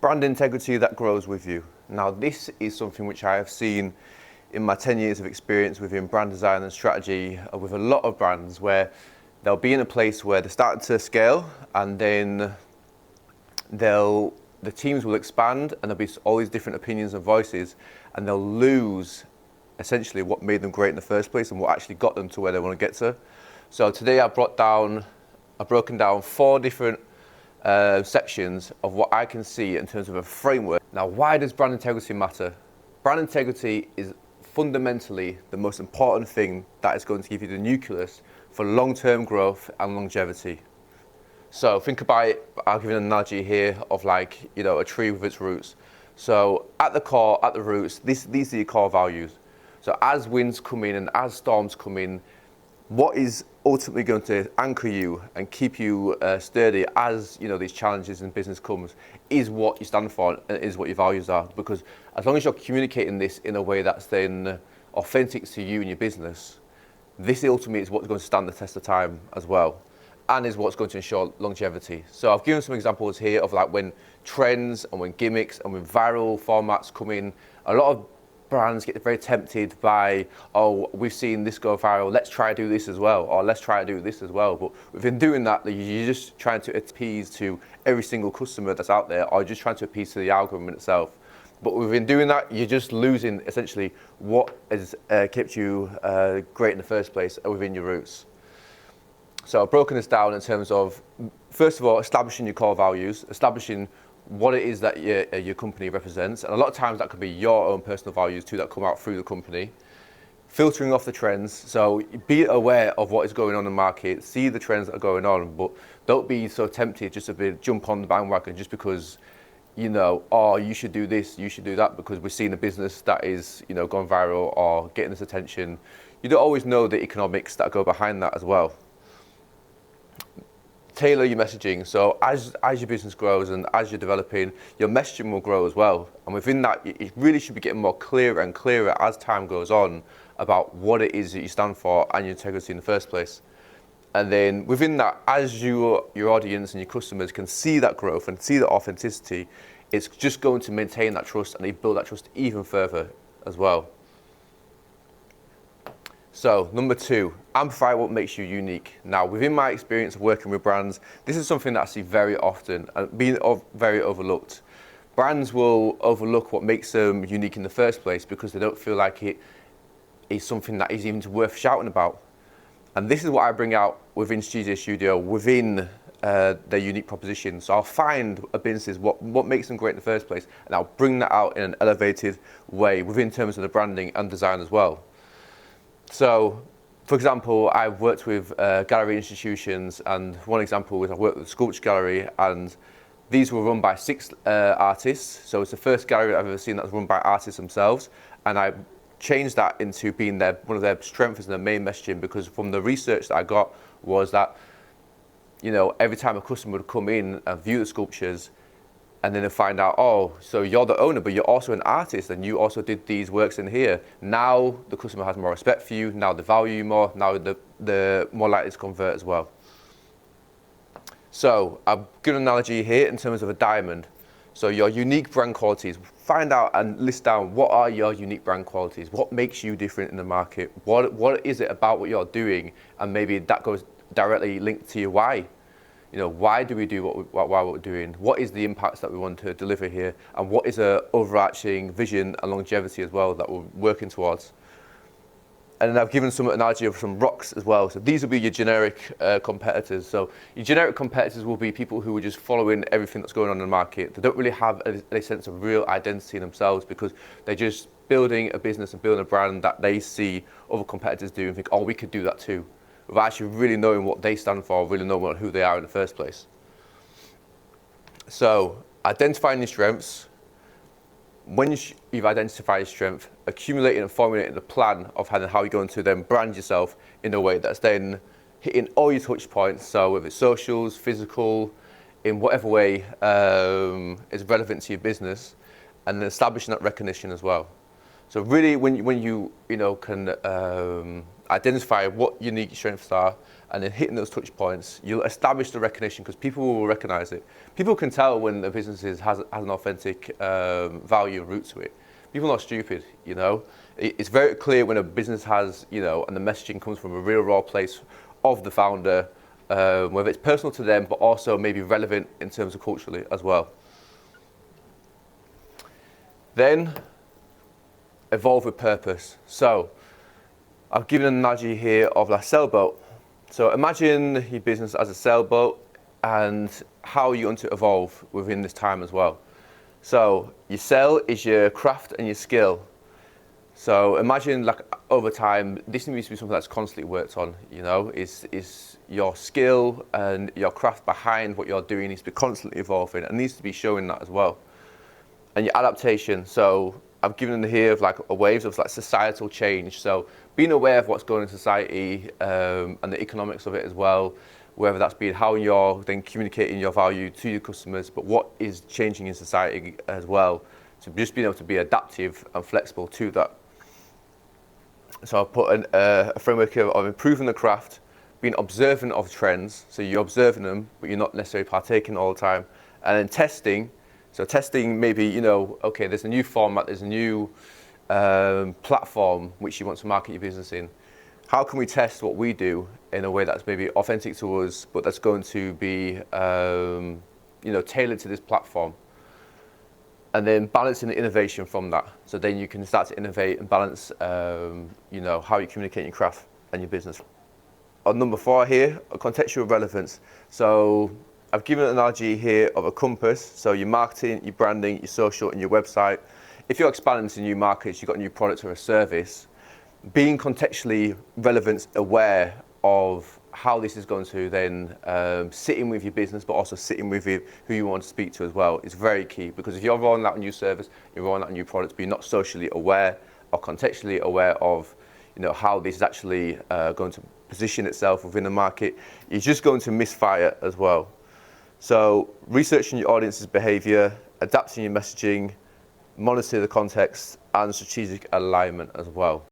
brand integrity that grows with you. Now, this is something which I have seen in my 10 years of experience within brand design and strategy with a lot of brands, where they'll be in a place where they're starting to scale, and then the teams will expand, and there'll be all these different opinions and voices, and they'll lose essentially what made them great in the first place and what actually got them to where they want to get to. So today I've broken down 4 different sections of what I can see in terms of a framework. Now, why does brand integrity matter? Brand integrity is fundamentally the most important thing that is going to give you the nucleus for long-term growth and longevity. So think about it, I'll give you an analogy here of like, a tree with its roots. So at the core, at the roots, these are your core values. So as winds come in and as storms come in, what is ultimately going to anchor you and keep you sturdy as these challenges in business comes is what you stand for and is what your values are. Because as long as you're communicating this in a way that's then authentic to you and your business, this ultimately is what's going to stand the test of time as well, and is what's going to ensure longevity. So I've given some examples here of like when trends and when gimmicks and when viral formats come in, a lot of brands get very tempted by, oh, we've seen this go viral, let's try to do this as well, or let's try to do this as well. But within doing that, you're just trying to appease to every single customer that's out there, or you're just trying to appease to the algorithm itself. But within doing that, you're just losing essentially what has kept you great in the first place within your roots. So I've broken this down in terms of, first of all, establishing your core values, establishing what it is that your company represents. And a lot of times that could be your own personal values too that come out through the company. Filtering off the trends. So be aware of what is going on in the market, see the trends that are going on, but don't be so tempted just to jump on the bandwagon just because, oh, you should do this, you should do that, because we're seeing a business that is, gone viral or getting this attention. You don't always know the economics that go behind that as well. Tailor your messaging. So as your business grows and as you're developing, your messaging will grow as well. And within that, it really should be getting more clearer and clearer as time goes on about what it is that you stand for and your integrity in the first place. And then within that, as your audience and your customers can see that growth and see that authenticity, it's just going to maintain that trust, and they build that trust even further as well. So, number 2, amplify what makes you unique. Now, within my experience of working with brands, this is something that I see very often and being very overlooked. Brands will overlook what makes them unique in the first place because they don't feel like it is something that is even worth shouting about. And this is what I bring out within Studio, within their unique proposition. So I'll find a business what makes them great in the first place, and I'll bring that out in an elevated way within terms of the branding and design as well. So, for example, I've worked with gallery institutions, and one example is I've worked with a sculpture gallery, and these were run by 6 artists. So it's the first gallery I've ever seen that's run by artists themselves, and I changed that into being one of their strengths and their main messaging, because from the research that I got was that, every time a customer would come in and view the sculptures, and then they find out, oh, so you're the owner, but you're also an artist, and you also did these works in here. Now the customer has more respect for you, now they value you more, now they're more likely to convert as well. So I've given an analogy here in terms of a diamond. So your unique brand qualities, find out and list down what are your unique brand qualities, what makes you different in the market, what is it about what you're doing, and maybe that goes directly linked to your why. Why do we do what we're doing? What is the impacts that we want to deliver here? And what is an overarching vision and longevity as well that we're working towards? And then I've given some analogy of some rocks as well. So these will be your generic competitors. So your generic competitors will be people who are just following everything that's going on in the market. They don't really have a sense of real identity in themselves, because they're just building a business and building a brand that they see other competitors do and think, oh, we could do that too, without actually really knowing what they stand for, really knowing who they are in the first place. So, identifying your strengths. When you've identified your strength, accumulating and formulating a plan of how you're going to then brand yourself in a way that's then hitting all your touch points. So whether it's socials, physical, in whatever way is relevant to your business, and then establishing that recognition as well. So really, when you can identify what unique strengths are, and then hitting those touch points, you'll establish the recognition because people will recognize it. People can tell when a business has an authentic value and root to it. People are not stupid, you know. It's very clear when a business has, you know, and the messaging comes from a real raw place of the founder, whether it's personal to them, but also maybe relevant in terms of culturally as well. Then, evolve with purpose. So, I've given an analogy here of a sailboat. So imagine your business as a sailboat and how you're going to evolve within this time as well. So your sail is your craft and your skill. So imagine like over time, this needs to be something that's constantly worked on, you know, is your skill and your craft behind what you're doing needs to be constantly evolving and needs to be showing that as well. And your adaptation, so I've given here of like a waves of like societal change. So being aware of what's going on in society and the economics of it as well, whether that's being how you're then communicating your value to your customers, but what is changing in society as well. So just being able to be adaptive and flexible to that. So I've put a framework here of improving the craft, being observant of trends. So you're observing them, but you're not necessarily partaking all the time. And then testing. So testing maybe, you know, okay, there's a new format, there's a new platform which you want to market your business in. How can we test what we do in a way that's maybe authentic to us, but that's going to be, you know, tailored to this platform? And then balancing the innovation from that. So then you can start to innovate and balance, you know, how you communicate your craft and your business. On number 4 here, contextual relevance. So I've given an analogy here of a compass. So your marketing, your branding, your social, and your website. If you're expanding to new markets, you've got a new product or a service, being contextually relevant, aware of how this is going to then sit in with your business, but also sit in with who you want to speak to as well, is very key. Because if you're rolling out a new service, you're rolling out a new product, but you're not socially aware or contextually aware of, you know, how this is actually going to position itself within the market, you're just going to misfire as well. So researching your audience's behavior, adapting your messaging, monitor the context, and strategic alignment as well.